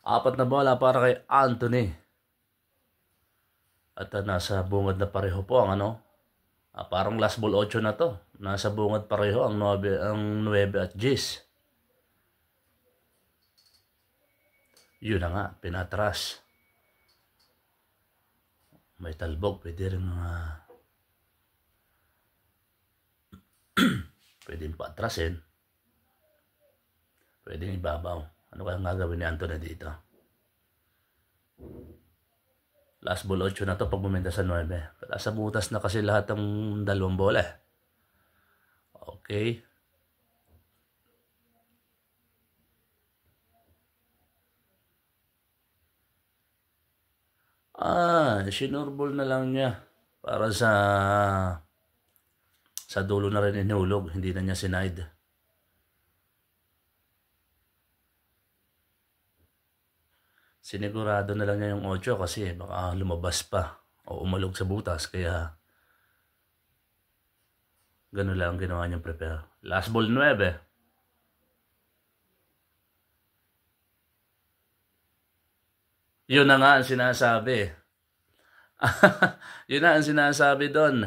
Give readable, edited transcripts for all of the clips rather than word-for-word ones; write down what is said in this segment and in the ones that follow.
Apat na bola para kay Anthony. At nasa bungad na pareho po ang parang last ball 8 na to. Nasa bungad pareho ang 9 at 10. Yun na nga, pinatras. May talbog, pwede rin pwedeng patrasin. Pwedeng ibabaw. Ano kaya gagawin ni Anthony dito? Last ball 8 na to pag bumenta sa 9. Nasa butas na kasi lahat ng dalawang bola. Okay. Sinurbol na lang niya para sa dulo na rin inulog. Hindi na niya sinide. Sinigurado na lang niya yung 8 kasi baka lumabas pa o umalog sa butas. Kaya gano'n lang ang ginawa niyang prepare. Last ball 9. Yun na nga ang sinasabi. Yun na ang sinasabi doon.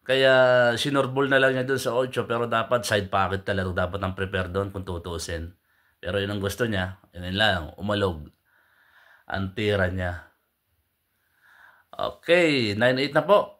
Kaya sinurbol na lang niya doon sa 8 pero dapat side pocket talaga dapat ang prepare doon kung tutusin. Pero yun ang gusto niya. Yun lang, umalog. Ang tira niya. Okay, 9-8 na po.